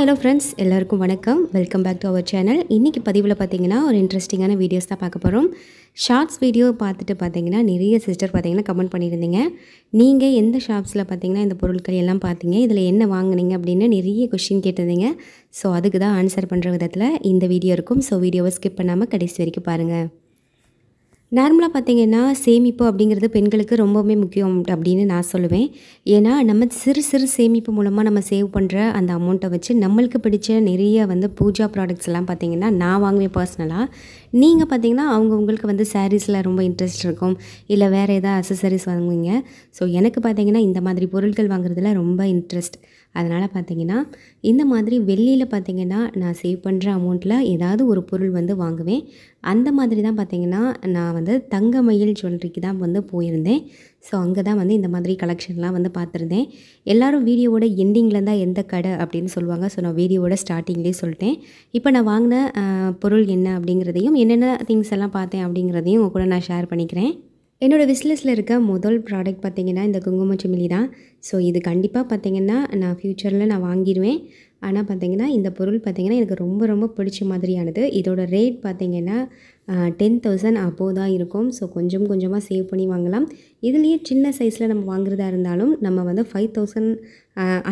Hello friends, எல்லாருக்கும் வணக்கம். Welcome back to our channel. இன்றைக்கி பதிவில் பார்த்தீங்கன்னா ஒரு இன்ட்ரெஸ்டிங்கான வீடியோஸ் தான் பார்க்க போகிறோம். ஷார்ட்ஸ் வீடியோ பார்த்துட்டு பார்த்தீங்கன்னா நிறைய சிஸ்டர் பார்த்தீங்கன்னா கமெண்ட் பண்ணியிருந்தீங்க. நீங்கள் எந்த ஷாப்ஸில் பார்த்தீங்கன்னா இந்த பொருட்கள் எல்லாம் பார்த்தீங்க, இதில் என்ன வாங்குனீங்க அப்படின்னு நிறைய கொஸ்டின் கேட்டிருந்தீங்க. ஸோ அதுக்கு தான் ஆன்சர் பண்ணுற விதத்தில் இந்த வீடியோ இருக்கும். ஸோ வீடியோவை ஸ்கிப் பண்ணாமல் கடைசி வரைக்கும் பாருங்கள். நார்மலாக பார்த்தீங்கன்னா சேமிப்பு அப்படிங்கிறது பெண்களுக்கு ரொம்பவுமே முக்கியம் அப்படின்னு நான் சொல்லுவேன். ஏன்னா நம்ம சிறு சிறு சேமிப்பு மூலமாக நம்ம சேவ் பண்ணுற அந்த அமௌண்ட்டை வச்சு நம்மளுக்கு பிடிச்ச நிறைய பூஜா ப்ராடக்ட்ஸ் எல்லாம் பார்த்தீங்கன்னா நான் வாங்குவேன் பர்சனலாக. நீங்கள் பார்த்தீங்கன்னா உங்களுக்கு சாரீஸில் ரொம்ப இன்ட்ரெஸ்ட் இருக்கும், இல்லை வேறு ஏதாவது அக்சசரிஸ் வாங்குவீங்க. ஸோ எனக்கு பார்த்தீங்கன்னா இந்த மாதிரி பொருட்கள் வாங்குறதுல ரொம்ப இன்ட்ரெஸ்ட். அதனால் பார்த்தீங்கன்னா இந்த மாதிரி வெள்ளியில் பார்த்தீங்கன்னா நான் சேவ் பண்ணுற அமௌண்ட்டில் ஏதாவது ஒரு பொருள் வாங்குவேன். அந்த மாதிரி தான் பார்த்தீங்கன்னா நான் தங்கமயில் ஜுவல்லரிக்கு தான் போயிருந்தேன். ஸோ அங்கே தான் இந்த மாதிரி கலெக்ஷன்லாம் பார்த்துருந்தேன். எல்லோரும் வீடியோவோட எண்டிங்கில் தான் எந்த கடை அப்படின்னு சொல்லுவாங்க. ஸோ நான் வீடியோவோட ஸ்டார்டிங்லேயே சொல்லிட்டேன். இப்போ நான் வாங்கின பொருள் என்ன அப்படிங்கிறதையும் என்னென்ன திங்ஸ் எல்லாம் பார்த்தேன் அப்படிங்கிறதையும் உங்க கூட நான் ஷேர் பண்ணிக்கிறேன். என்னோடய விஸ்லிஸ்ட்டில் இருக்க முதல் ப்ராடக்ட் பார்த்திங்கன்னா இந்த குங்குமச்சிமிலி தான். ஸோ இது கண்டிப்பாக பார்த்திங்கன்னா நான் ஃப்யூச்சரில் நான் வாங்கிடுவேன். ஆனால் பார்த்திங்கன்னா இந்த பொருள் பார்த்திங்கன்னா எனக்கு ரொம்ப ரொம்ப பிடிச்ச மாதிரியானது. இதோட ரேட் பார்த்திங்கன்னா 10,000 அபோவ் தான் இருக்கும். ஸோ கொஞ்சம் கொஞ்சமாக சேவ் பண்ணி வாங்கலாம். இதுலேயே சின்ன சைஸில் நம்ம வாங்குறதா இருந்தாலும் நம்ம 5,000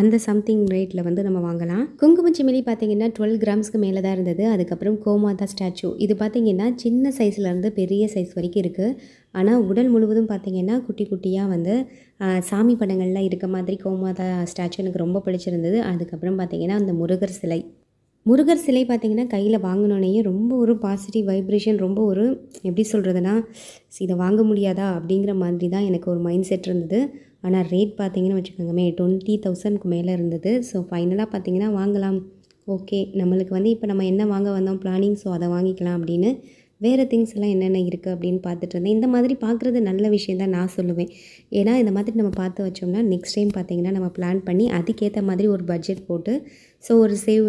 அந்த சம்திங் ரேட்டில் நம்ம வாங்கலாம். குங்குமச்சிமிலி பார்த்திங்கன்னா 12 கிராம்ஸ்க்கு மேலே தான் இருந்தது. அதுக்கப்புறம் கோமாதா ஸ்டாச்சு, இது பார்த்திங்கன்னா சின்ன சைஸ்லேருந்து பெரிய சைஸ் வரைக்கும் இருக்குது. ஆனால் உடல் முழுவதும் பார்த்திங்கன்னா குட்டி குட்டியாக சாமி படங்கள்லாம் இருக்க மாதிரி கோமாதா ஸ்டாச்சு எனக்கு ரொம்ப பிடிச்சிருந்தது. அதுக்கப்புறம் பார்த்திங்கன்னா அந்த முருகர் சிலை பார்த்திங்கன்னா கையில் வாங்கினோன்னே ரொம்ப ஒரு பாசிட்டிவ் வைப்ரேஷன், ரொம்ப ஒரு எப்படி சொல்கிறதுனா இதை வாங்க முடியாதா அப்படிங்கிற மாதிரி தான் எனக்கு ஒரு மைண்ட் செட் இருந்தது. ஆனால் ரேட் பார்த்திங்கன்னு வச்சுக்கோங்கமே 20,000க்கு மேலே இருந்தது. ஸோ ஃபைனலாக பார்த்திங்கன்னா வாங்கலாம், ஓகே நம்மளுக்கு இப்போ நம்ம என்ன வாங்க வந்தோம் பிளானிங், ஸோ அதை வாங்கிக்கலாம் அப்படின்னு வேறு திங்ஸ் எல்லாம் என்னென்ன இருக்குது அப்படின்னு பார்த்துட்டு இருந்தேன். இந்த மாதிரி பார்க்குறது நல்ல விஷயம் தான் நான் சொல்லுவேன். ஏன்னா இந்த மாதிரி நம்ம பார்த்து வச்சோம்னா நெக்ஸ்ட் டைம் பார்த்திங்கன்னா நம்ம பிளான் பண்ணி அதுக்கேற்ற மாதிரி ஒரு பட்ஜெட் போட்டு ஸோ ஒரு சேவ்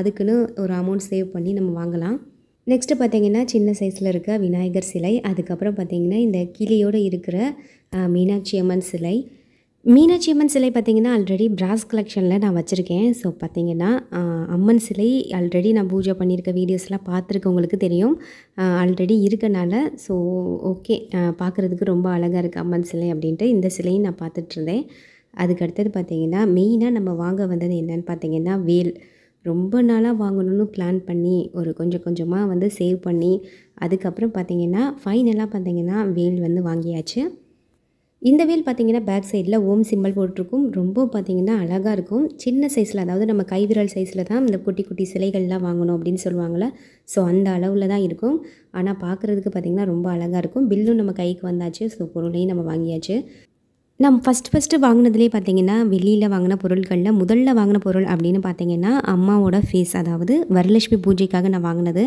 அதுக்குன்னு ஒரு அமௌண்ட் சேவ் பண்ணி நம்ம வாங்கலாம். நெக்ஸ்ட்டு பார்த்திங்கன்னா சின்ன சைஸில் இருக்க விநாயகர் சிலை, அதுக்கப்புறம் பார்த்திங்கன்னா இந்த கிளியோடு இருக்கிற மீனாட்சி அம்மன் சிலை. மீனாட்சி அம்மன் சிலை பார்த்திங்கன்னா ஆல்ரெடி பிராஸ் கலெக்ஷனில் நான் வச்சுருக்கேன். ஸோ பார்த்திங்கன்னா அம்மன் சிலை ஆல்ரெடி நான் பூஜை பண்ணியிருக்க வீடியோஸ்லாம் பார்த்துருக்கவங்களுக்கு தெரியும், ஆல்ரெடி இருக்கனால. ஸோ ஓகே, பார்க்குறதுக்கு ரொம்ப அழகாக இருக்குது அம்மன் சிலை அப்படின்ட்டு இந்த சிலையும் நான் பார்த்துட்ருந்தேன். அதுக்கடுத்தது பார்த்திங்கன்னா மெயினாக நம்ம வாங்க வந்தது என்னென்னு பார்த்திங்கன்னா வேல். ரொம்ப நாளாக வாங்கணும்னு பிளான் பண்ணி ஒரு கொஞ்சம் கொஞ்சமாக சேவ் பண்ணி அதுக்கப்புறம் பார்த்திங்கன்னா ஃபைனலாக பார்த்திங்கன்னா வேல் வாங்கியாச்சு. இந்த வேல் பார்த்திங்கன்னா பேக் சைடில் ஓம் சிம்பிள் போட்டிருக்கும். ரொம்ப பார்த்திங்கன்னா அழகாக இருக்கும். சின்ன சைஸில், அதாவது நம்ம கைவிரல் சைஸில் தான் இந்த குட்டி குட்டி சிலைகள்லாம் வாங்கணும் அப்படின்னு சொல்லுவாங்கள்ல. ஸோ அந்த அளவில் தான் இருக்கும். ஆனால் பார்க்குறதுக்கு பார்த்திங்கன்னா ரொம்ப அழகாக இருக்கும். பில்லும் நம்ம கைக்கு வந்தாச்சு. ஸோ பொருளையும் நம்ம வாங்கியாச்சு. நம்ம ஃபஸ்ட்டு வாங்கினதுலேயே பார்த்திங்கன்னா வெளியில் வாங்கின பொருட்களில் முதல்ல வாங்கின பொருள் அப்படின்னு பார்த்திங்கன்னா அம்மாவோட ஃபேஸ், அதாவது வரலட்சுமி பூஜைக்காக நான் வாங்கினது.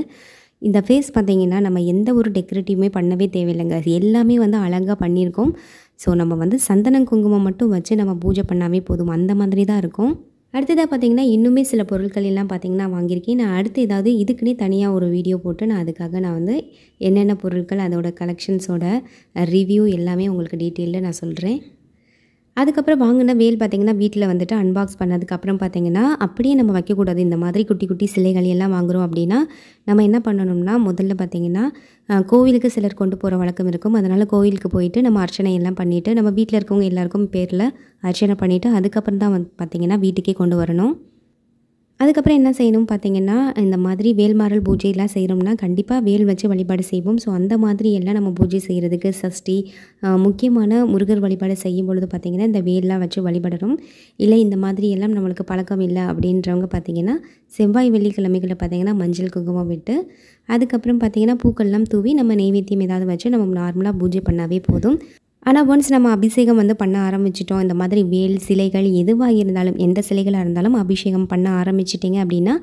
இந்த ஃபேஸ் பார்த்திங்கன்னா நம்ம எந்த ஒரு டெக்கரேட்டிவுமே பண்ணவே தேவையில்லைங்க, எல்லாமே அழகாக பண்ணியிருக்கோம். ஸோ நம்ம சந்தனம் குங்குமம் மட்டும் வச்சு நம்ம பூஜை பண்ணாவே போதும், அந்த மாதிரி தான் இருக்கும். அடுத்ததாக பார்த்திங்கன்னா இன்னுமே சில பொருட்கள் எல்லாம் பார்த்திங்கன்னா வாங்கியிருக்கேன். நான் அடுத்து ஏதாவது இதுக்குன்னே தனியாக ஒரு வீடியோ போட்டு நான் அதுக்காக நான் என்னென்ன பொருட்கள் அதோட கலெக்ஷன்ஸோட ரிவ்யூ எல்லாமே உங்களுக்கு டீட்டெயிலில் நான் சொல்கிறேன். அதுக்கப்புறம் வாங்கின வேல் பார்த்திங்கன்னா வீட்டில் அன்பாக்ஸ் பண்ணதுக்கப்புறம் பார்த்திங்கன்னா அப்படியே நம்ம வைக்கக்கூடாது. இந்த மாதிரி குட்டி குட்டி சிலைகள் எல்லாம் வாங்குகிறோம் அப்படின்னா நம்ம என்ன பண்ணணும்னா முதல்ல பார்த்திங்கன்னா கோவிலுக்கு சிலர் கொண்டு போகிற வழக்கம் இருக்கும். அதனால் கோவிலுக்கு போயிட்டு நம்ம அர்ச்சனை எல்லாம் பண்ணிவிட்டு நம்ம வீட்டில் இருக்கவங்க எல்லாருக்கும் பேரில் அர்ச்சனை பண்ணிவிட்டு அதுக்கப்புறம் தான் பார்த்திங்கன்னா வீட்டுக்கே கொண்டு வரணும். அதுக்கப்புறம் என்ன செய்யணும் பார்த்திங்கன்னா இந்த மாதிரி வேல்மாறல் பூஜையெல்லாம் செய்கிறோம்னா கண்டிப்பாக வேல் வச்சு வழிபாடு செய்வோம். ஸோ அந்த மாதிரி எல்லாம் நம்ம பூஜை செய்கிறதுக்கு சஷ்டி முக்கியமான முருகர் வழிபாடு செய்யும் பொழுது பார்த்திங்கன்னா இந்த வேல்லாம் வச்சு வழிபடணும். இல்லை இந்த மாதிரி எல்லாம் நம்மளுக்கு பழக்கம் இல்லை அப்படின்றவங்க பார்த்திங்கன்னா செவ்வாய் வெள்ளிக்கிழமைகளில் பார்த்திங்கன்னா மஞ்சள் குங்குமம் விட்டு அதுக்கப்புறம் பார்த்திங்கன்னா பூக்கள்லாம் தூவி நம்ம நெய்வேத்தியம் ஏதாவது வச்சு நம்ம நார்மலாக பூஜை பண்ணாவே போதும். ஆனால் ஒன்ஸ் நம்ம அபிஷேகம் பண்ண ஆரம்பிச்சிட்டோம், இந்த மாதிரி வேல் சிலைகள் எதுவாக இருந்தாலும் எந்த சிலைகளாக இருந்தாலும் அபிஷேகம் பண்ண ஆரம்பிச்சிட்டிங்க அப்படின்னா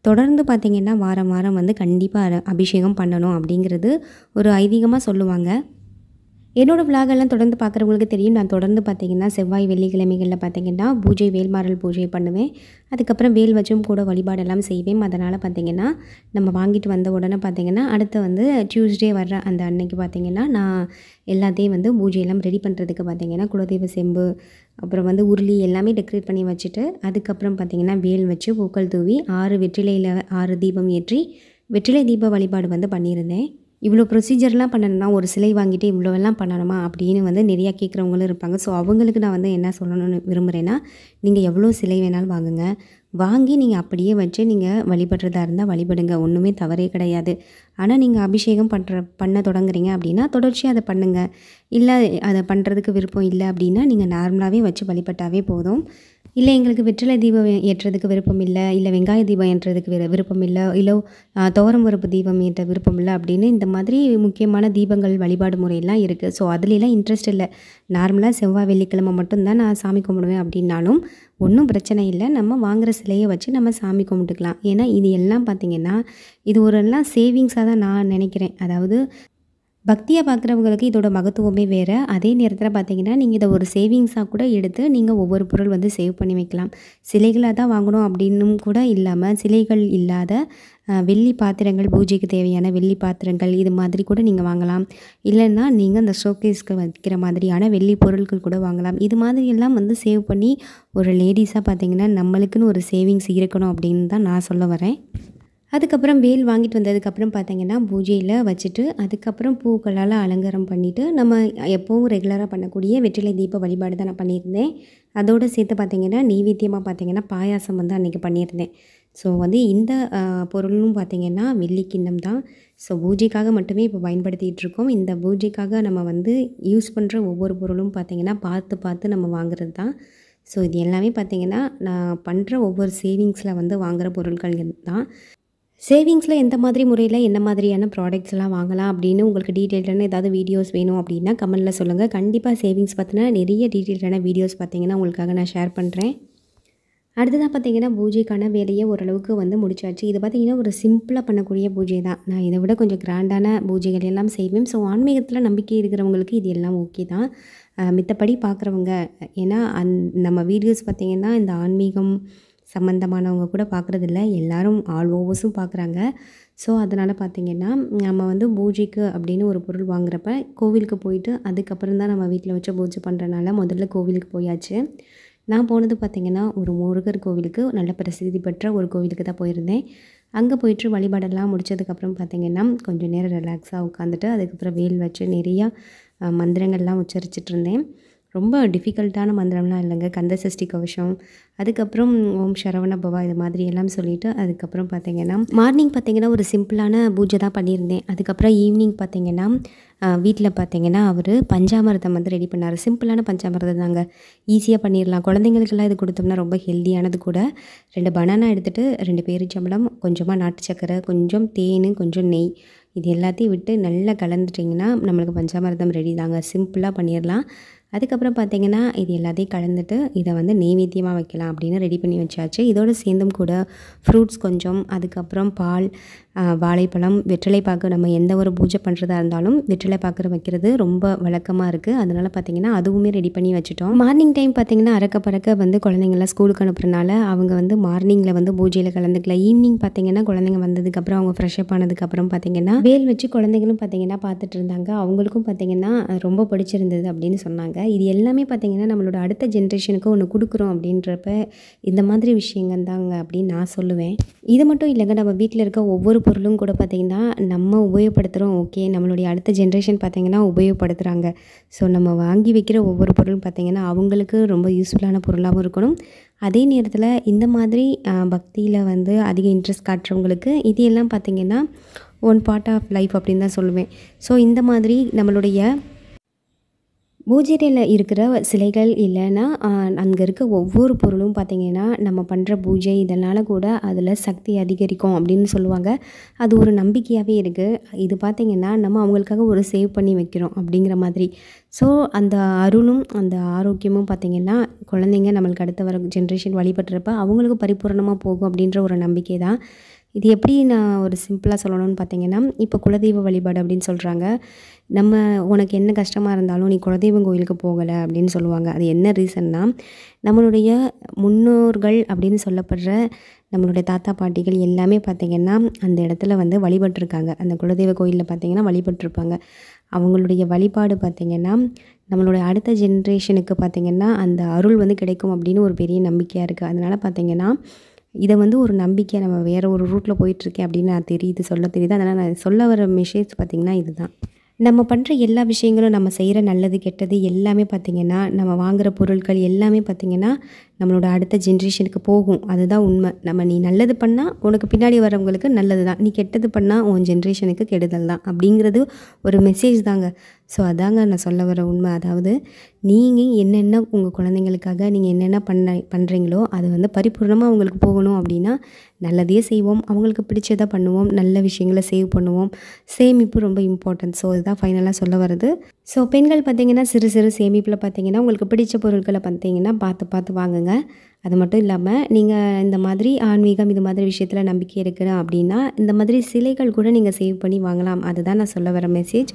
தொடர்ந்து பார்த்திங்கன்னா வாரம் வாரம் கண்டிப்பாக அபிஷேகம் பண்ணணும் அப்படிங்கிறது ஒரு ஐதீகமாக சொல்லுவாங்க. என்னோடய விலாகெல்லாம் தொடர்ந்து பார்க்குறவங்களுக்கு தெரியும். நான் தொடர்ந்து பார்த்திங்கன்னா செவ்வாய் வெள்ளிக்கிழமைகளில் பார்த்திங்கன்னா பூஜை வேல்மாறல் பூஜை பண்ணுவேன். அதுக்கப்புறம் வேல் வச்சும் கூட வழிபாடெல்லாம் செய்வேன். அதனால் பார்த்திங்கன்னா நம்ம வாங்கிட்டு வந்த உடனே பார்த்திங்கன்னா அடுத்து வந்து டியூஸ்டே வர்ற அந்த அன்னைக்கு பார்த்திங்கன்னா நான் எல்லாத்தையும் வந்து பூஜையெல்லாம் ரெடி பண்ணுறதுக்கு பார்த்திங்கன்னா குலதெய்வ செம்பு அப்புறம் வந்து உருளி எல்லாமே டெக்கரேட் பண்ணி வச்சுட்டு அதுக்கப்புறம் பார்த்திங்கன்னா வேல் வச்சு பூக்கள் தூவி 6 வெற்றிலையில் 6 தீபம் ஏற்றி வெற்றிலை தீப வழிபாடு வந்து பண்ணியிருந்தேன். இவ்வளோ ப்ரொசீஜர்லாம் பண்ணணும்னா ஒரு சிலை வாங்கிட்டு இவ்வளோவெல்லாம் பண்ணணுமா அப்படின்னு வந்து நிறையா கேட்குறவங்களும் இருப்பாங்க. ஸோ அவங்களுக்கு நான் வந்து என்ன சொல்லணும்னு விரும்புகிறேன்னா, நீங்கள் எவ்வளோ சிலை வேணாலும் வாங்குங்க. வாங்கி நீங்கள் அப்படியே வச்சு நீங்கள் வழிபடுறதா இருந்தால் வழிபடுங்க. ஒன்றுமே தவறே கிடையாது. ஆனால் நீங்கள் அபிஷேகம் பண்ண தொடங்குறீங்க அப்படின்னா தொடர்ச்சியாக அதை பண்ணுங்கள். இல்லை அதை பண்ணுறதுக்கு விருப்பம் இல்லை அப்படின்னா நீங்கள் நார்மலாகவே வச்சு வழிபட்டாவே போதும். இல்லை எங்களுக்கு வெற்றிலை தீபம் ஏற்றுறதுக்கு விருப்பம் இல்லை, இல்லை வெங்காய தீபம் ஏற்றுறதுக்கு விருப்பம் இல்லை, இல்லை துவரம் பருப்பு தீபம் ஏற்ற விருப்பம் இல்லை அப்படின்னு இந்த மாதிரி முக்கியமான தீபங்கள் வழிபாடு முறையெல்லாம் இருக்குது. ஸோ அதுலலாம் இன்ட்ரெஸ்ட் இல்லை. நார்மலாக செவ்வாய் வெள்ளிக்கிழமை மட்டும்தான் நான் சாமி கும்பிடுவேன் அப்படின்னாலும் ஒன்றும் பிரச்சனை இல்லை. நம்ம வாங்குகிற சிலையை வச்சு நம்ம சாமி கும்பிட்டுக்கலாம். ஏன்னா இது எல்லாம் பார்த்திங்கன்னா இது ஒரு எல்லாம் சேவிங்ஸாக தான் நான் நினைக்கிறேன். அதாவது பக்தியாக பார்க்குறவங்களுக்கு இதோட மகத்துவமே வேறு. அதே நேரத்தில் பார்த்திங்கன்னா நீங்கள் இதை ஒரு சேவிங்ஸாக கூட எடுத்து நீங்கள் ஒவ்வொரு பொருள் வந்து சேவ் பண்ணி வைக்கலாம். சிலைகளாக தான் வாங்கணும் அப்படின்னும் கூட இல்லாமல் சிலைகள் இல்லாத வெள்ளி பாத்திரங்கள், பூஜைக்கு தேவையான வெள்ளி பாத்திரங்கள் இது மாதிரி கூட நீங்கள் வாங்கலாம். இல்லைன்னா நீங்கள் அந்த ஷோகேஸ்க்கு வைக்கிற மாதிரியான வெள்ளி பொருட்கள் கூட வாங்கலாம். இது மாதிரியெல்லாம் வந்து சேவ் பண்ணி ஒரு லேடிஸாக பார்த்திங்கன்னா நம்மளுக்குன்னு ஒரு சேவிங்ஸ் இருக்கணும் அப்படின்னு தான் நான் சொல்ல வரேன். அதுக்கப்புறம் வேல் வாங்கிட்டு வந்ததுக்கப்புறம் பார்த்திங்கன்னா பூஜையில் வச்சுட்டு அதுக்கப்புறம் பூக்களால் அலங்காரம் பண்ணிவிட்டு நம்ம எப்போவும் ரெகுலராக பண்ணக்கூடிய வெற்றிலை தீப வழிபாடு தான் நான் பண்ணியிருந்தேன். அதோடு சேர்த்து பார்த்திங்கன்னா நெய்வேத்தியமாக பார்த்திங்கன்னா பாயாசம் வந்து அன்றைக்கி பண்ணியிருந்தேன். ஸோ வந்து இந்த பொருளும் பார்த்திங்கன்னா வெள்ளி கிண்ணம் தான். ஸோ பூஜைக்காக மட்டுமே இப்போ பயன்படுத்திகிட்ருக்கோம். இந்த பூஜைக்காக நம்ம வந்து யூஸ் பண்ணுற ஒவ்வொரு பொருளும் பார்த்திங்கன்னா பார்த்து நம்ம வாங்குறது தான். ஸோ இது எல்லாமே பார்த்திங்கன்னா நான் பண்ணுற ஒவ்வொரு சேவிங்ஸில் வந்து வாங்குகிற பொருட்கள் தான். சேவிங்ஸில் எந்த மாதிரி முறையில் என்ன மாதிரியான ப்ராடக்ட்ஸ்லாம் வாங்கலாம் அப்படின்னு உங்களுக்கு டீட்டெயில்டான ஏதாவது வீடியோஸ் வேணும் அப்படின்னா கமெண்ட்டில் சொல்லுங்கள். கண்டிப்பாக சேவிங்ஸ் பற்றின நிறைய டீட்டெயில்டான வீடியோஸ் பார்த்திங்கன்னா உங்களுக்காக நான் ஷேர் பண்ணுறேன். அடுத்ததாக பார்த்திங்கன்னா பூஜைக்கான வேலையை ஓரளவுக்கு வந்து முடிச்சாச்சு. இது பார்த்திங்கன்னா ஒரு சிம்பிளாக பண்ணக்கூடிய பூஜை தான். நான் இதை விட கொஞ்சம் கிராண்டான பூஜைகள் எல்லாம் செய்வேன். ஸோ ஆன்மீகத்தில் நம்பிக்கை இருக்கிறவங்களுக்கு இது எல்லாம் ஓகே தான். மித்தபடி பார்க்குறவங்க ஏன்னா நம்ம வீடியோஸ் பார்த்திங்கன்னா இந்த ஆன்மீகம் சம்மந்தமானவங்க கூட பார்க்குறதில்ல, எல்லோரும் ஆல் ஓவர்ஸும் பார்க்குறாங்க. ஸோ அதனால் பார்த்திங்கன்னா நம்ம வந்து பூஜைக்கு அப்படின்னு ஒரு பொருள் வாங்குறப்ப கோவிலுக்கு போயிட்டு அதுக்கப்புறம் தான் நம்ம வீட்டில் வச்சு பூஜை பண்ணுறனால முதல்ல கோவிலுக்கு போயாச்சு. நான் போனது பார்த்திங்கன்னா ஒரு முருகர் கோவிலுக்கு, நல்ல பிரசித்தி பெற்ற ஒரு கோவிலுக்கு தான் போயிருந்தேன். அங்கே போயிட்டு வழிபாடெல்லாம் முடித்ததுக்கப்புறம் பார்த்திங்கன்னா கொஞ்சம் நேரம் ரிலாக்ஸாக உட்காந்துட்டு அதுக்கப்புறம் வேல் வச்சு நிறையா மந்திரங்கள்லாம் உச்சரிச்சிட்டு இருந்தேன். ரொம்ப டிஃபிகல்ட்டான மந்திரம்லாம் இல்லைங்க. கந்த சஷ்டி கவசம், அதுக்கப்புறம் ஓம் சரவண பவா இது மாதிரி எல்லாம் சொல்லிவிட்டு அதுக்கப்புறம் பார்த்திங்கன்னா மார்னிங் பார்த்திங்கன்னா ஒரு சிம்பிளான பூஜை தான் பண்ணியிருந்தேன். அதுக்கப்புறம் ஈவினிங் பார்த்திங்கன்னா வீட்டில் பார்த்திங்கன்னா அவர் பஞ்சாமிர்தம் வந்து ரெடி பண்ணார். சிம்பிளான பஞ்சாமிர்தம் தாங்க, ஈஸியாக பண்ணிடலாம். குழந்தைங்களுக்கெல்லாம் இது கொடுத்தோம்னா ரொம்ப ஹெல்த்தியானது கூட. 2 பனானா எடுத்துகிட்டு 2 பேரிச்சம்பழம், கொஞ்சமாக நாட்டு சக்கரை, கொஞ்சம் தேன், கொஞ்சம் நெய் இது எல்லாத்தையும் விட்டு நல்லா கலந்துட்டிங்கன்னா நம்மளுக்கு பஞ்சாமிர்தம் ரெடி தாங்க. சிம்பிளாக பண்ணிடலாம். அதுக்கப்புறம் பார்த்திங்கன்னா இது எல்லாத்தையும் கலந்துட்டு இதை வந்து நெய்வேத்தியமாக வைக்கலாம் அப்படின்னு ரெடி பண்ணி வச்சாச்சு. இதோடு சேர்ந்தும் கூட ஃப்ரூட்ஸ் கொஞ்சம், அதுக்கப்புறம் பால், வாழைப்பழம், வெற்றிலைப்பாக்கு நம்ம எந்த ஒரு பூஜை பண்ணுறதா இருந்தாலும் வெற்றிலைப்பாக்கு வைக்கிறது ரொம்ப வழக்கமாக இருக்குது. அதனால் பார்த்திங்கன்னா அதுவுமே ரெடி பண்ணி வச்சுட்டோம். மார்னிங் டைம் பார்த்திங்கன்னா அறக்க பறக்க வந்து குழந்தைங்களாம் ஸ்கூலுக்கு அனுப்புறனால அவங்க வந்து மார்னிங்கில் வந்து பூஜையில் கலந்துக்கல. ஈவினிங் பார்த்திங்கன்னா குழந்தைங்க வந்ததுக்கப்புறம் அவங்க ஃப்ரெஷ்அப் ஆனதுக்கப்புறம் பார்த்திங்கன்னா வேல் வச்சு குழந்தைங்களும் பார்த்திங்கன்னா பார்த்துட்டு இருந்தாங்க. அவங்களுக்கும் பார்த்திங்கன்னா ரொம்ப பிடிச்சிருந்தது அப்படின்னு சொன்னாங்க. இது எல்லாமே பார்த்திங்கன்னா நம்மளோட அடுத்த ஜென்ரேஷனுக்கு ஒன்று கொடுக்குறோம் அப்படின்றப்ப இந்த மாதிரி விஷயங்கள் தாங்க அப்படின்னு நான் சொல்லுவேன். இது மட்டும் இல்லைங்க, நம்ம வீட்டில் இருக்க ஒவ்வொரு பொருளும் கூட பார்த்திங்கன்னா நம்ம உபயோகப்படுத்துகிறோம், ஓகே, நம்மளுடைய அடுத்த ஜென்ரேஷன் பார்த்திங்கன்னா உபயோகப்படுத்துகிறாங்க. ஸோ நம்ம வாங்கி வைக்கிற ஒவ்வொரு பொருளும் பார்த்திங்கன்னா அவங்களுக்கு ரொம்ப யூஸ்ஃபுல்லான பொருளாகவும் இருக்கணும். அதே நேரத்தில் இந்த மாதிரி பக்தியில் வந்து அதிக இன்ட்ரெஸ்ட் காட்டுறவங்களுக்கு இது எல்லாம் பார்த்திங்கன்னா ஒன் பார்ட் ஆஃப் லைஃப் அப்படின்னு தான் சொல்லுவேன். ஸோ இந்த மாதிரி நம்மளுடைய பூஜையில் இருக்கிற சிலைகள் இல்லைன்னா அங்கே இருக்க ஒவ்வொரு பொருளும் பார்த்திங்கன்னா நம்ம பண்ணுற பூஜை இதனால் கூட அதில் சக்தி அதிகரிக்கும் அப்படின்னு சொல்லுவாங்க. அது ஒரு நம்பிக்கையாகவே இருக்குது. இது பார்த்திங்கன்னா நம்ம அவங்களுக்காக ஒரு சேவ் பண்ணி வைக்கிறோம் அப்படிங்கிற மாதிரி. ஸோ அந்த அருளும் அந்த ஆரோக்கியமும் பார்த்திங்கன்னா குழந்தைங்க நம்மளுக்கு அடுத்த வர ஜென்ரேஷன் வழிபடுறப்ப அவங்களுக்கு பரிபூரணமாக போகும் அப்படின்ற ஒரு நம்பிக்கை தான். இது எப்படி நான் ஒரு சிம்பிளாக சொல்லணும்னு பார்த்தீங்கன்னா, இப்போ குலதெய்வ வழிபாடு அப்படின்னு சொல்கிறாங்க. நம்ம உனக்கு என்ன கஷ்டமாக இருந்தாலும் நீ குலதெய்வம் கோயிலுக்கு போகலை அப்படின்னு சொல்லுவாங்க. அது என்ன ரீசன்னா, நம்மளுடைய முன்னோர்கள் அப்படின்னு சொல்லப்படுற நம்மளுடைய தாத்தா பாட்டிகள் எல்லாமே பார்த்திங்கன்னா அந்த இடத்துல வந்து வழிபட்டிருக்காங்க. அந்த குலதெய்வ கோயிலில் பார்த்திங்கன்னா வழிபட்டிருப்பாங்க. அவங்களுடைய வழிபாடு பார்த்திங்கன்னா நம்மளுடைய அடுத்த ஜென்ரேஷனுக்கு பார்த்திங்கன்னா அந்த அருள் வந்து கிடைக்கும் அப்படின்னு ஒரு பெரிய நம்பிக்கையாக இருக்குது. அதனால் பார்த்திங்கன்னா இதை வந்து ஒரு நம்பிக்கை, நம்ம வேறு ஒரு ரூட்டில் போயிட்டுருக்கேன் அப்படின்னு நான் சொல்ல தெரியுது. அதனால் நான் சொல்ல வர மெசேஜ் பார்த்திங்கன்னா இதுதான். நம்ம பண்ணுற எல்லா விஷயங்களும், நம்ம செய்கிற நல்லது கெட்டது எல்லாமே பார்த்திங்கன்னா, நம்ம வாங்குகிற பொருட்கள் எல்லாமே பார்த்திங்கன்னா நம்மளோட அடுத்த ஜென்ரேஷனுக்கு போகும். அதுதான் உண்மை. நீ நல்லது பண்ணால் உனக்கு பின்னாடி வரவங்களுக்கு நல்லது தான், நீ கெட்டது பண்ணால் உன் ஜென்ரேஷனுக்கு கெடுதல் தான் அப்படிங்கிறது ஒரு மெசேஜ் தாங்க. ஸோ அதாங்க நான் சொல்ல வர உண்மை. அதாவது நீங்கள் என்னென்ன உங்கள் குழந்தைங்களுக்காக நீங்கள் என்னென்ன பண்ணுறீங்களோ அது வந்து பரிபூர்ணமாக அவங்களுக்கு போகணும் அப்படின்னா நல்லதையே செய்வோம், அவங்களுக்கு பிடிச்சதை பண்ணுவோம், நல்ல விஷயங்களை சேவ் பண்ணுவோம். சேமிப்பு ரொம்ப இம்பார்ட்டன்ட். ஸோ இதுதான் ஃபைனலாக சொல்ல வருது. ஸோ பெண்கள் பார்த்திங்கன்னா சிறு சிறு சேமிப்பில் பார்த்திங்கன்னா உங்களுக்கு பிடிச்ச பொருட்களை பார்த்திங்கன்னா பார்த்து வாங்குங்க. அது மட்டும் இல்லாமல் நீங்கள் இந்த மாதிரி ஆன்மீகம் இது மாதிரி விஷயத்தில் நம்பிக்கை இருக்கிறேன் அப்படின்னா இந்த மாதிரி சிலைகள் கூட நீங்கள் சேவ் பண்ணி வாங்கலாம். அதுதான் நான் சொல்ல வர மெசேஜ்.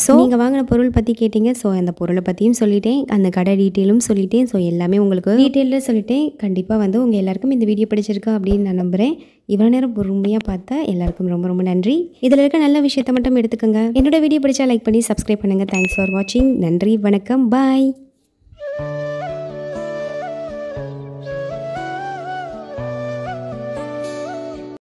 ஸோ நீங்கள் வாங்கின பொருள் பற்றி கேட்டிங்க. ஸோ அந்த பொருளை பற்றியும் சொல்லிட்டேன், அந்த கடை டீட்டெயிலும் சொல்லிட்டேன். ஸோ எல்லாமே உங்களுக்கு டீட்டெயிலில் சொல்லிட்டேன். கண்டிப்பாக வந்து உங்கள் எல்லாருக்கும் இந்த வீடியோ பிடிச்சிருக்கு அப்படின்னு நான் நம்புகிறேன். இவ்வளோ நேரம் பொறுமையாக பார்த்தா எல்லாருக்கும் ரொம்ப ரொம்ப நன்றி. இதில் இருக்க நல்ல விஷயத்தை மட்டும் எடுத்துக்கோங்க. என்னோட வீடியோ பிடிச்சா லைக் பண்ணி சப்ஸ்கிரைப் பண்ணுங்கள். தேங்க்ஸ் ஃபார் வாட்சிங். நன்றி, வணக்கம், பாய்.